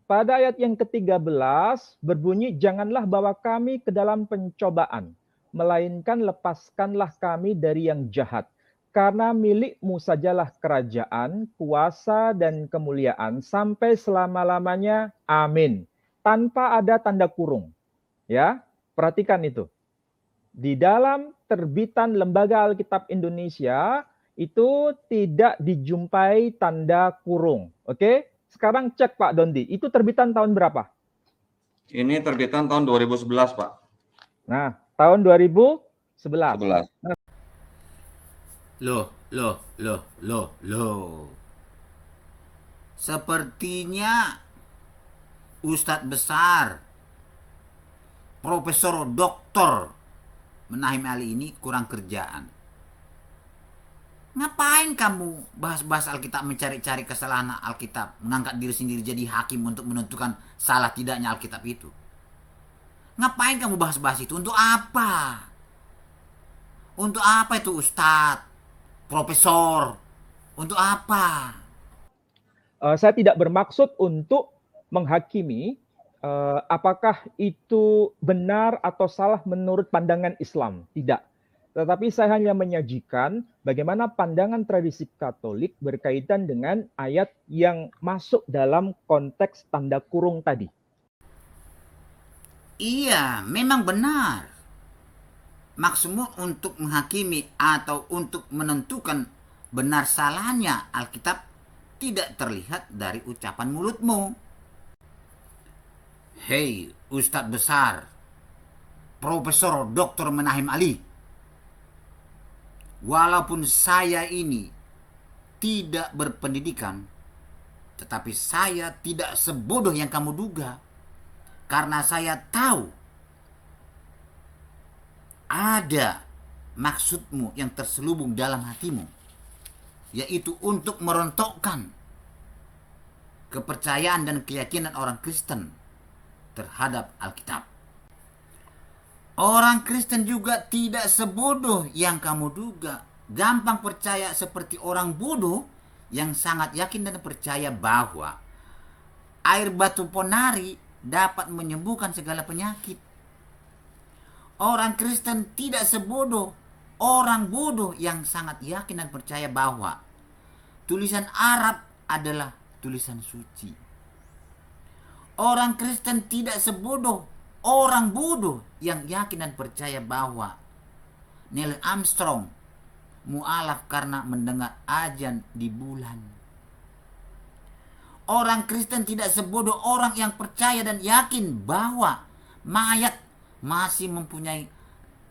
pada ayat yang ke-13 berbunyi, janganlah bawa kami ke dalam pencobaan, melainkan lepaskanlah kami dari yang jahat. Karena milik-Mu sajalah kerajaan, kuasa, dan kemuliaan sampai selama-lamanya. Amin. Tanpa ada tanda kurung. Ya, perhatikan itu. Di dalam terbitan Lembaga Alkitab Indonesia itu tidak dijumpai tanda kurung. Oke? Sekarang cek Pak Dondi, itu terbitan tahun berapa? Ini terbitan tahun 2011, Pak. Nah, tahun 2011. 11. Nah, Loh. Sepertinya Ustadz besar, Profesor Doktor Menahim Ali ini kurang kerjaan. Ngapain kamu bahas-bahas Alkitab, mencari-cari kesalahan Alkitab, mengangkat diri sendiri jadi hakim untuk menentukan salah tidaknya Alkitab itu? Ngapain kamu bahas-bahas itu? Untuk apa? Untuk apa itu Ustadz? Profesor? Untuk apa? saya tidak bermaksud untuk menghakimi apakah itu benar atau salah menurut pandangan Islam. Tidak. Tetapi saya hanya menyajikan bagaimana pandangan tradisi Katolik berkaitan dengan ayat yang masuk dalam konteks tanda kurung tadi. Iya, memang benar. Maksudmu untuk menghakimi atau untuk menentukan benar salahnya Alkitab tidak terlihat dari ucapan mulutmu. Hei, Ustadz besar, Profesor Dr. Menahim Ali. Walaupun saya ini tidak berpendidikan, tetapi saya tidak sebodoh yang kamu duga. Karena saya tahu ada maksudmu yang terselubung dalam hatimu, yaitu untuk merontokkan kepercayaan dan keyakinan orang Kristen terhadap Alkitab. Orang Kristen juga tidak sebodoh yang kamu duga. Gampang percaya seperti orang bodoh yang sangat yakin dan percaya bahwa air batu ponari dapat menyembuhkan segala penyakit. Orang Kristen tidak sebodoh orang bodoh yang sangat yakin dan percaya bahwa tulisan Arab adalah tulisan suci. Orang Kristen tidak sebodoh orang bodoh yang yakin dan percaya bahwa Neil Armstrong mualaf karena mendengar azan di bulan. Orang Kristen tidak sebodoh orang yang percaya dan yakin bahwa mayat masih mempunyai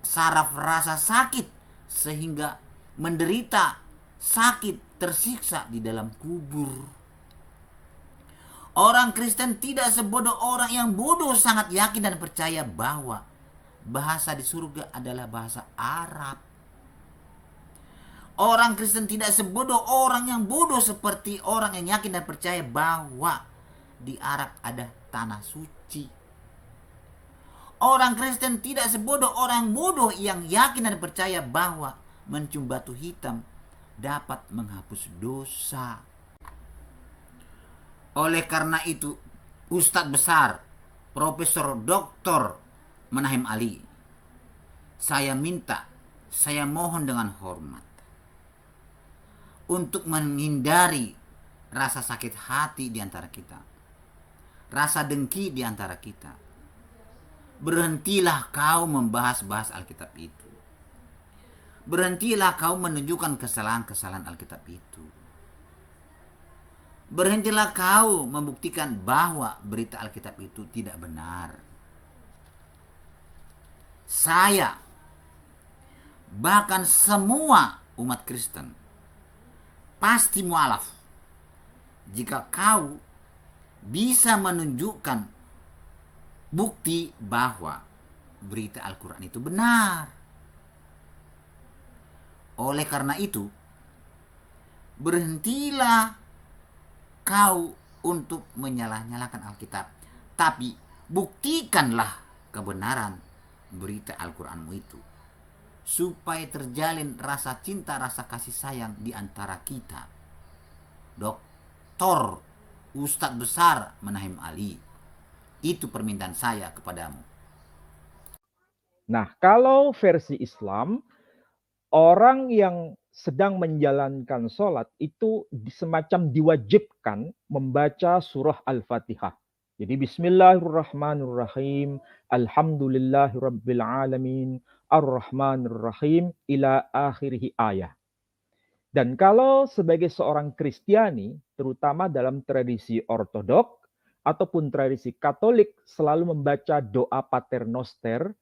saraf rasa sakit sehingga menderita sakit tersiksa di dalam kubur. Orang Kristen tidak sebodoh orang yang bodoh sangat yakin dan percaya bahwa bahasa di surga adalah bahasa Arab. Orang Kristen tidak sebodoh orang yang bodoh seperti orang yang yakin dan percaya bahwa di Arab ada tanah suci. Orang Kristen tidak sebodoh orang bodoh yang yakin dan percaya bahwa mencium batu hitam dapat menghapus dosa. Oleh karena itu, Ustadz besar, Profesor Dr. Menahim Ali, saya mohon dengan hormat untuk menghindari rasa sakit hati di antara kita, rasa dengki di antara kita. Berhentilah kau membahas-bahas Alkitab itu. Berhentilah kau menunjukkan kesalahan-kesalahan Alkitab itu. Berhentilah kau membuktikan bahwa berita Alkitab itu tidak benar. Saya, bahkan semua umat Kristen, pasti mualaf jika kau bisa menunjukkan bukti bahwa berita Al-Quran itu benar. Oleh karena itu, berhentilah kau untuk menyalah-nyalahkan Alkitab, tapi buktikanlah kebenaran berita Al-Quranmu itu, supaya terjalin rasa cinta, rasa kasih sayang di antara kita. Dr. Ustadz besar Manahim Ali. Itu permintaan saya kepadamu. Nah, kalau versi Islam, orang yang sedang menjalankan sholat itu semacam diwajibkan membaca surah Al-Fatihah. Jadi bismillahirrahmanirrahim, alhamdulillahirabbil alamin, ar-rahmanirrahim ila akhirih ayat. Dan kalau sebagai seorang Kristiani, terutama dalam tradisi Ortodok ataupun tradisi Katolik, selalu membaca doa Paternoster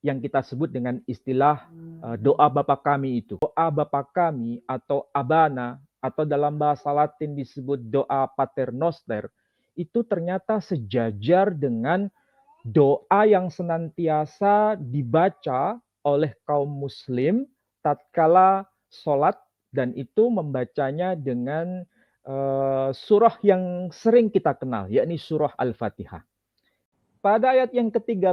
yang kita sebut dengan istilah doa Bapa kami itu. Doa Bapa kami atau Abana atau dalam bahasa Latin disebut doa Paternoster itu ternyata sejajar dengan doa yang senantiasa dibaca oleh kaum muslim tatkala sholat, dan itu membacanya dengan surah yang sering kita kenal, yakni surah Al-Fatihah. Pada ayat yang ke-13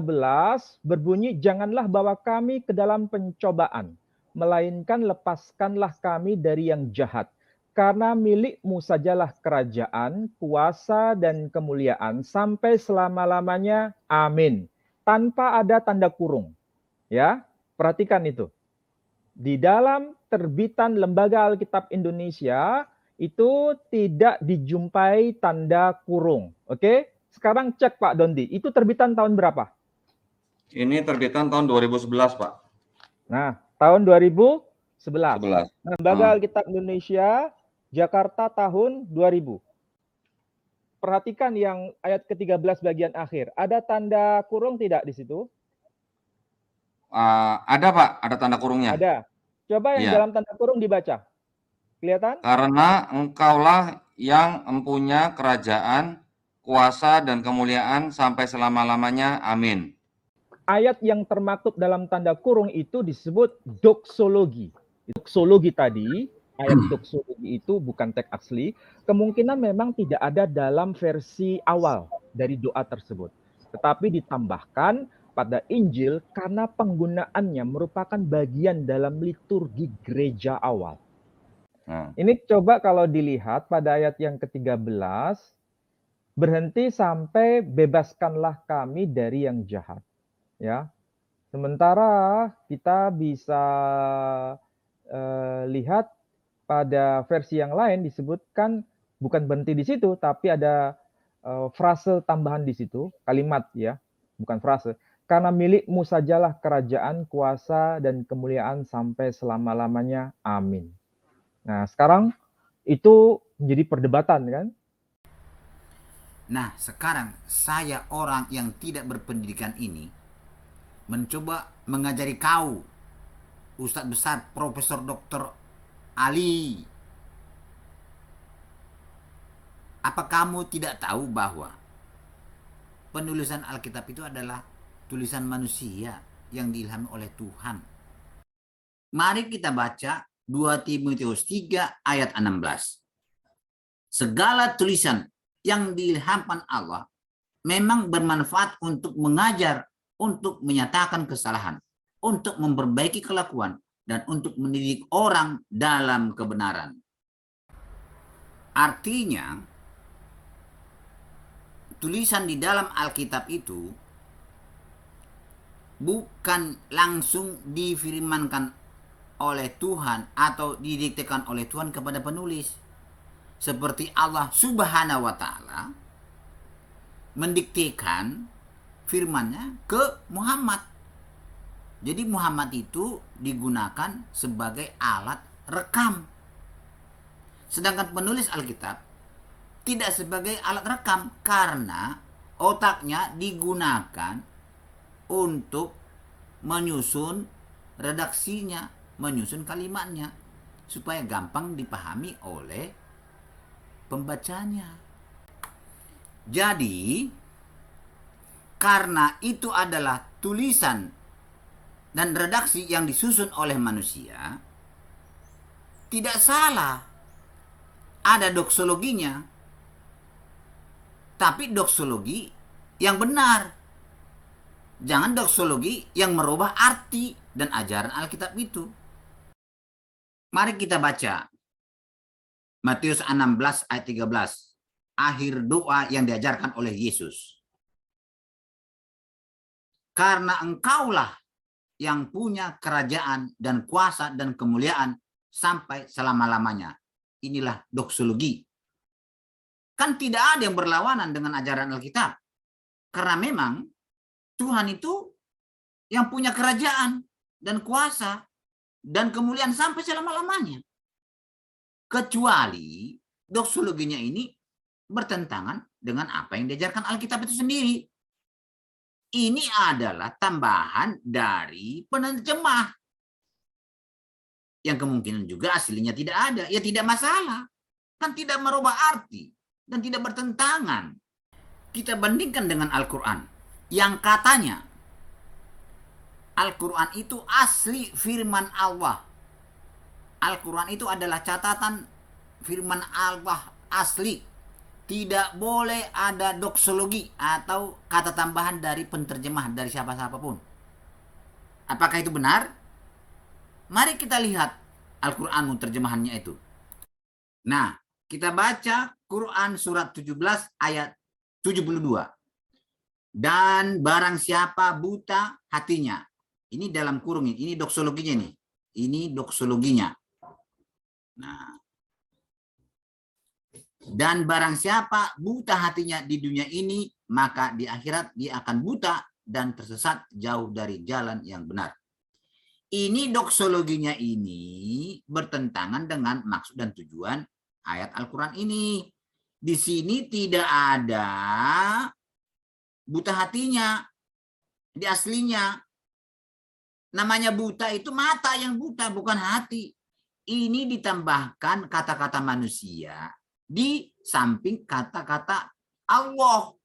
berbunyi, janganlah bawa kami ke dalam pencobaan, melainkan lepaskanlah kami dari yang jahat. Karena milik-Mu sajalah kerajaan, kuasa, dan kemuliaan sampai selama-lamanya. Amin. Tanpa ada tanda kurung. Ya, perhatikan itu. Di dalam terbitan Lembaga Alkitab Indonesia, itu tidak dijumpai tanda kurung. Oke? Sekarang cek Pak Dondi, itu terbitan tahun berapa? Ini terbitan tahun 2011, Pak. Nah, tahun 2011. 11. Lembaga Alkitab Indonesia, Jakarta tahun 2000. Perhatikan yang ayat ke-13 bagian akhir. Ada tanda kurung tidak di situ? Ada, Pak, ada tanda kurungnya. Ada. Coba yang dalam tanda kurung dibaca. Kelihatan? Karena engkaulah yang mempunyai kerajaan, kuasa, dan kemuliaan sampai selama-lamanya. Amin. Ayat yang termaktub dalam tanda kurung itu disebut doksologi. Doksologi tadi, ayat doksologi itu bukan teks asli, kemungkinan memang tidak ada dalam versi awal dari doa tersebut. Tetapi ditambahkan pada Injil karena penggunaannya merupakan bagian dalam liturgi gereja awal. Ini coba kalau dilihat pada ayat yang ke-13, berhenti sampai bebaskanlah kami dari yang jahat. Ya, sementara kita bisa lihat pada versi yang lain disebutkan bukan berhenti di situ, tapi ada frase tambahan di situ, kalimat ya, bukan frase. Karena milik-Mu sajalah kerajaan, kuasa, dan kemuliaan sampai selama-lamanya. Amin. Nah, sekarang itu menjadi perdebatan kan? Nah, sekarang saya orang yang tidak berpendidikan ini mencoba mengajari kau, Ustadz besar Profesor Dr. Ali. Apa kamu tidak tahu bahwa penulisan Alkitab itu adalah tulisan manusia yang diilhami oleh Tuhan? Mari kita baca 2 Timotius 3 ayat 16. Segala tulisan yang diilhamkan Allah memang bermanfaat untuk mengajar, untuk menyatakan kesalahan, untuk memperbaiki kelakuan, dan untuk mendidik orang dalam kebenaran. Artinya, tulisan di dalam Alkitab itu bukan langsung difirmankan oleh Tuhan atau didiktekan oleh Tuhan kepada penulis. Seperti Allah Subhanahu wa Ta'ala mendiktekan firman-Nya ke Muhammad. Jadi Muhammad itu digunakan sebagai alat rekam. Sedangkan penulis Alkitab tidak sebagai alat rekam karena otaknya digunakan untuk menyusun redaksinya, menyusun kalimatnya supaya gampang dipahami oleh pembacanya. Jadi karena itu adalah tulisan dan redaksi yang disusun oleh manusia, tidak salah ada doksologinya, tapi doksologi yang benar. Jangan doksologi yang merubah arti dan ajaran Alkitab itu. Mari kita baca Matius 16 ayat 13. akhir doa yang diajarkan oleh Yesus. Karena engkaulah yang punya kerajaan dan kuasa dan kemuliaan sampai selama-lamanya. Inilah doksologi. Kan tidak ada yang berlawanan dengan ajaran Alkitab. Karena memang Tuhan itu yang punya kerajaan dan kuasa dan kemuliaan sampai selama-lamanya. Kecuali doksologinya ini bertentangan dengan apa yang diajarkan Alkitab itu sendiri. Ini adalah tambahan dari penerjemah. Yang kemungkinan juga aslinya tidak ada. Ya tidak masalah. Kan tidak merubah arti. Dan tidak bertentangan. Kita bandingkan dengan Al-Quran. Yang katanya, Al-Quran itu asli firman Allah. Al-Quran itu adalah catatan firman Allah asli. Tidak boleh ada doksologi atau kata tambahan dari penterjemah dari siapa-siapa pun. Apakah itu benar? Mari kita lihat Al-Quran terjemahannya itu. Nah, kita baca Quran surat 17 ayat 72. Dan barang siapa buta hatinya. Ini dalam kurung ini doksologinya nih. Ini doksologinya. Nah, dan barang siapa buta hatinya di dunia ini, maka di akhirat dia akan buta dan tersesat jauh dari jalan yang benar. Ini doksologinya ini bertentangan dengan maksud dan tujuan ayat Al-Quran ini. Di sini tidak ada buta hatinya di aslinya. Namanya buta itu mata yang buta, bukan hati. Ini ditambahkan kata-kata manusia di samping kata-kata Allah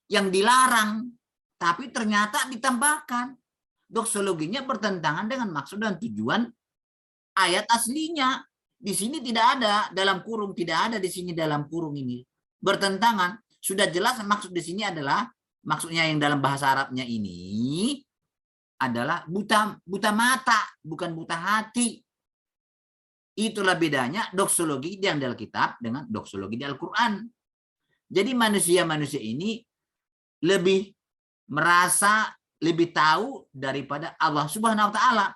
yang dilarang, tapi ternyata ditambahkan. Doksologinya bertentangan dengan maksud dan tujuan ayat aslinya. Di sini tidak ada dalam kurung, tidak ada di sini dalam kurung ini. Bertentangan. Sudah jelas maksud di sini adalah, maksudnya yang dalam bahasa Arabnya ini adalah buta mata, bukan buta hati. Itulah bedanya doksologi yang di Alkitab dengan doksologi di Al-Quran. Jadi manusia-manusia ini lebih merasa, lebih tahu daripada Allah Subhanahu wa Ta'ala.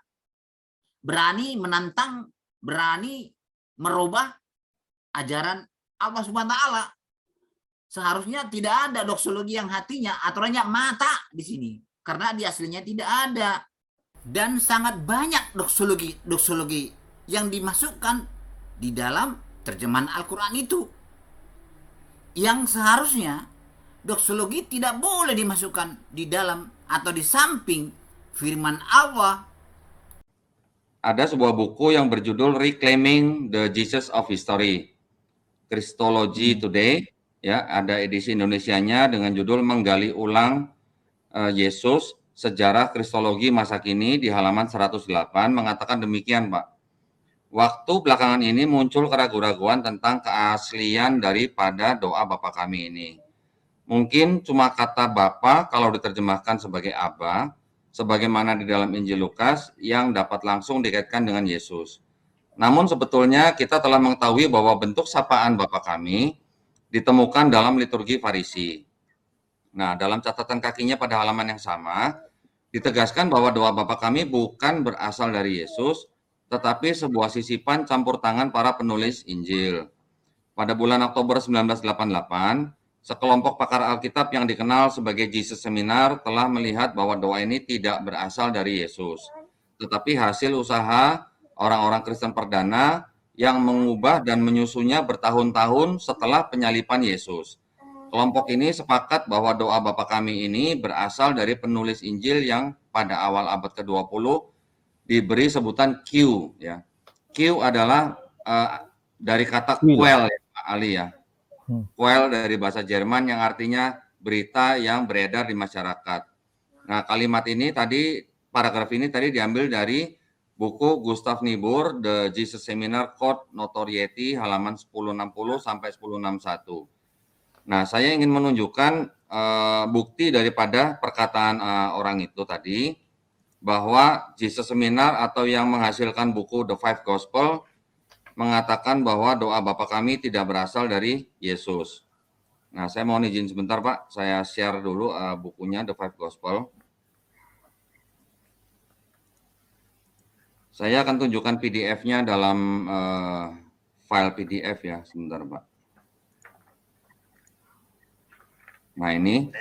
Berani menantang, berani merubah ajaran Allah Subhanahu wa Ta'ala. Seharusnya tidak ada doksologi yang hatinya, aturannya mata di sini. Karena di aslinya tidak ada. Dan sangat banyak doksologi yang dimasukkan di dalam terjemahan Al-Quran itu. Yang seharusnya doksologi tidak boleh dimasukkan di dalam atau di samping firman Allah. Ada sebuah buku yang berjudul Reclaiming the Jesus of History, Christology Today, ya, ada edisi Indonesianya dengan judul Menggali Ulang Yesus, Sejarah Kristologi Masa Kini di halaman 108 mengatakan demikian, Pak. Waktu belakangan ini muncul keraguan-raguan tentang keaslian daripada doa Bapa kami ini. Mungkin cuma kata Bapa kalau diterjemahkan sebagai Aba, sebagaimana di dalam Injil Lukas yang dapat langsung dikaitkan dengan Yesus. Namun sebetulnya kita telah mengetahui bahwa bentuk sapaan Bapa kami ditemukan dalam liturgi Farisi. Nah, dalam catatan kakinya pada halaman yang sama, ditegaskan bahwa doa Bapa kami bukan berasal dari Yesus, tetapi sebuah sisipan campur tangan para penulis Injil. Pada bulan Oktober 1988, sekelompok pakar Alkitab yang dikenal sebagai Jesus Seminar telah melihat bahwa doa ini tidak berasal dari Yesus, tetapi hasil usaha orang-orang Kristen perdana yang mengubah dan menyusunnya bertahun-tahun setelah penyalipan Yesus. Kelompok ini sepakat bahwa doa Bapa kami ini berasal dari penulis Injil yang pada awal abad ke-20 diberi sebutan Q, ya. Q adalah dari kata quell, ya, Pak Ali, ya. Quell dari bahasa Jerman yang artinya berita yang beredar di masyarakat. Nah, kalimat ini tadi, paragraf ini tadi diambil dari buku Gustav Niebuhr, The Jesus Seminar Code Notoriety, halaman 1060 sampai 1061. Nah, saya ingin menunjukkan bukti daripada perkataan orang itu tadi, bahwa Jesus Seminar atau yang menghasilkan buku The Five Gospel mengatakan bahwa doa Bapa kami tidak berasal dari Yesus. Nah, saya mohon izin sebentar, Pak. Saya share dulu bukunya, The Five Gospel. Saya akan tunjukkan PDF-nya dalam file PDF ya, sebentar, Pak. Nah, ini.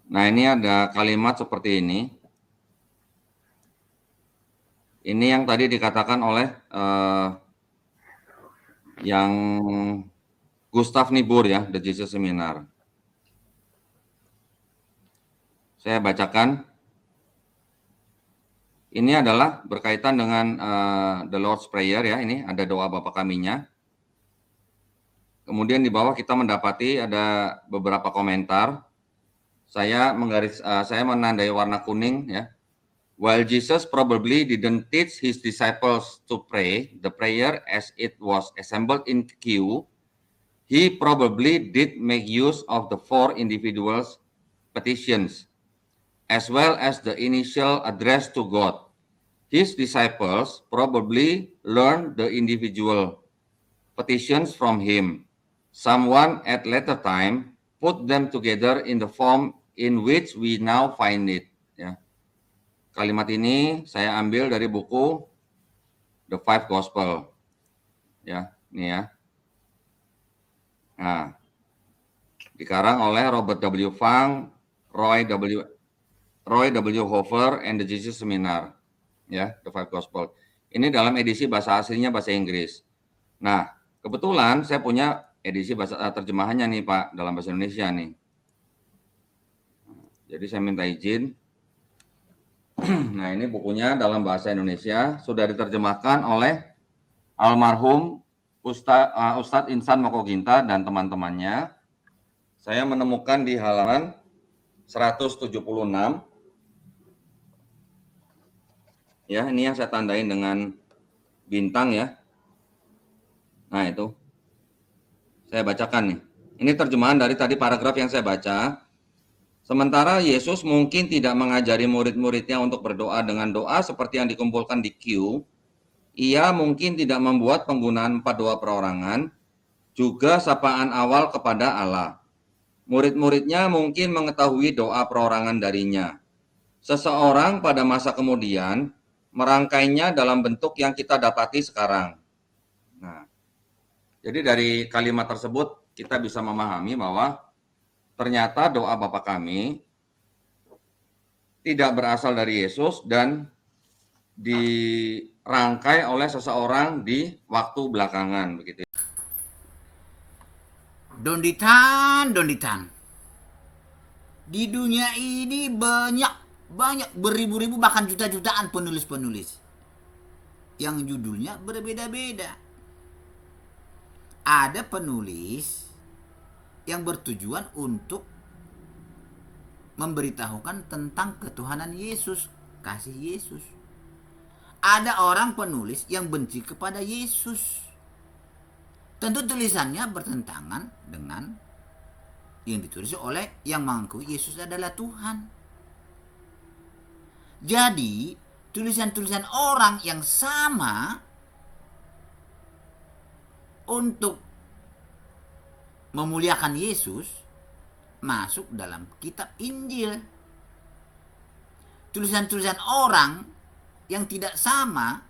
Nah, ini ada kalimat seperti ini. Ini yang tadi dikatakan oleh yang Gustav Niebuhr ya, The Jesus Seminar. Saya bacakan. Ini adalah berkaitan dengan the Lord's Prayer ya, ini ada doa Bapa Kami-nya. Kemudian di bawah kita mendapati ada beberapa komentar. Saya menandai warna kuning ya. While Jesus probably didn't teach his disciples to pray the prayer as it was assembled in queue, he probably did make use of the four individuals' petitions, as well as the initial address to God. His disciples probably learned the individual petitions from him. Someone at later time put them together in the form in which we now find it. Ya. Kalimat ini saya ambil dari buku The Five Gospel. Ya, ini ya. Nah, dikarang oleh Robert W. Funk, Roy W. Hofer, and the Jesus Seminar. Ya, The Five Gospel. Ini dalam edisi bahasa aslinya bahasa Inggris. Nah, kebetulan saya punya edisi bahasa terjemahannya nih Pak, dalam bahasa Indonesia nih. Jadi saya minta izin. Nah, ini bukunya dalam bahasa Indonesia sudah diterjemahkan oleh almarhum Ustadz Insan Mokoginta dan teman-temannya. Saya menemukan di halaman 176. Ya, ini yang saya tandain dengan bintang ya. Nah, itu. Saya bacakan nih. Ini terjemahan dari tadi paragraf yang saya baca. Sementara Yesus mungkin tidak mengajari murid-muridnya untuk berdoa dengan doa seperti yang dikumpulkan di queue, ia mungkin tidak membuat penggunaan 4 doa perorangan, juga sapaan awal kepada Allah. Murid-muridnya mungkin mengetahui doa perorangan darinya. Seseorang pada masa kemudian merangkainya dalam bentuk yang kita dapati sekarang. Nah, jadi dari kalimat tersebut kita bisa memahami bahwa ternyata doa Bapa Kami tidak berasal dari Yesus dan dirangkai oleh seseorang di waktu belakangan begitu. Donditan. Di dunia ini banyak beribu-ribu bahkan juta-jutaan penulis-penulis yang judulnya berbeda-beda. Ada penulis yang bertujuan untuk memberitahukan tentang ketuhanan Yesus, kasih Yesus. Ada orang penulis yang benci kepada Yesus. Tentu tulisannya bertentangan dengan yang ditulis oleh yang mengakui Yesus adalah Tuhan. Jadi, tulisan-tulisan orang yang sama untuk memuliakan Yesus masuk dalam kitab Injil. Tulisan-tulisan orang yang tidak sama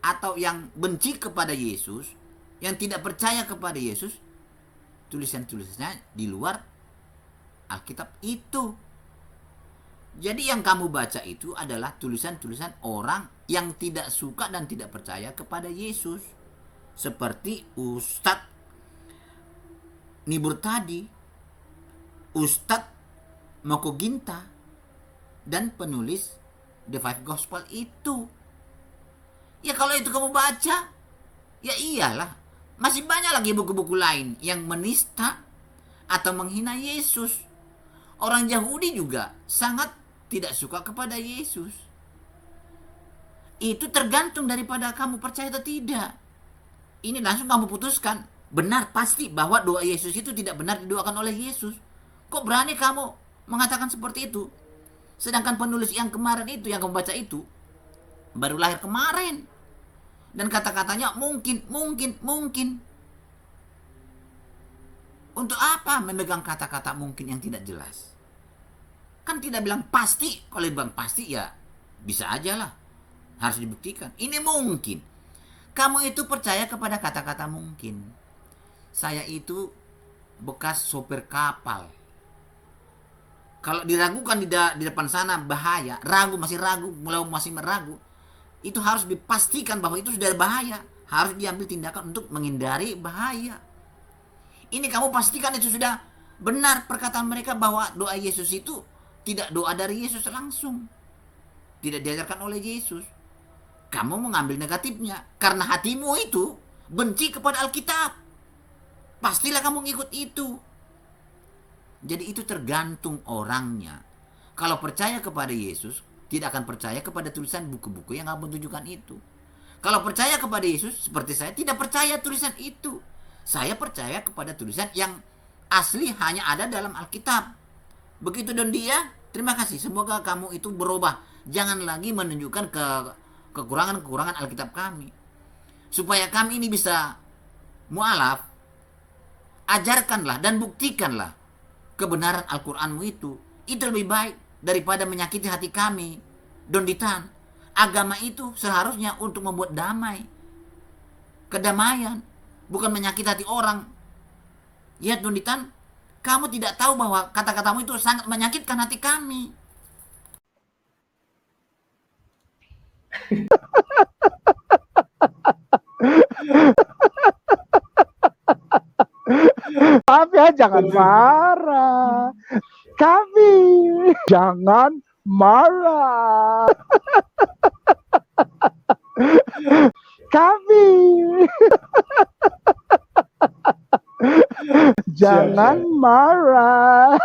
atau yang benci kepada Yesus, yang tidak percaya kepada Yesus, tulisan-tulisannya di luar Alkitab itu. Jadi yang kamu baca itu adalah tulisan-tulisan orang yang tidak suka dan tidak percaya kepada Yesus. Seperti Ustadz Niebuhr tadi, Ustadz Mokoginta, dan penulis The Five Gospel itu. Ya kalau itu kamu baca, ya iyalah. Masih banyak lagi buku-buku lain yang menista atau menghina Yesus. Orang Yahudi juga sangat tidak suka kepada Yesus. Itu tergantung daripada kamu percaya atau tidak. Ini langsung kamu putuskan. Benar pasti bahwa doa Yesus itu tidak benar didoakan oleh Yesus. Kok berani kamu mengatakan seperti itu? Sedangkan penulis yang kemarin itu, yang kamu baca itu, baru lahir kemarin. Dan kata-katanya mungkin. Untuk apa memegang kata-kata mungkin yang tidak jelas? Kan tidak bilang pasti. Kalau bilang pasti ya bisa aja lah. Harus dibuktikan. Ini mungkin. Kamu itu percaya kepada kata-kata mungkin. Saya itu bekas sopir kapal. Kalau diragukan di depan sana bahaya, masih meragu, itu harus dipastikan bahwa itu sudah bahaya. Harus diambil tindakan untuk menghindari bahaya. Ini kamu pastikan itu sudah benar perkataan mereka bahwa doa Yesus itu tidak doa dari Yesus langsung. Tidak diajarkan oleh Yesus. Kamu mengambil negatifnya. Karena hatimu itu benci kepada Alkitab. Pastilah kamu ngikut itu. Jadi itu tergantung orangnya. Kalau percaya kepada Yesus, tidak akan percaya kepada tulisan buku-buku yang kamu tunjukkan itu. Kalau percaya kepada Yesus, seperti saya tidak percaya tulisan itu. Saya percaya kepada tulisan yang asli hanya ada dalam Alkitab. Begitu dan dia, terima kasih. Semoga kamu itu berubah. Jangan lagi menunjukkan kekurangan-kekurangan Alkitab kami. Supaya kami ini bisa mualaf, ajarkanlah dan buktikanlah kebenaran Al-Quranmu itu. Itu lebih baik daripada menyakiti hati kami. Donditan, agama itu seharusnya untuk membuat damai, kedamaian, bukan menyakiti hati orang. Ya Donditan, kamu tidak tahu bahwa kata-katamu itu sangat menyakitkan hati kami. Maaf ya, jangan marah. Kami jangan marah. Kami jangan marah.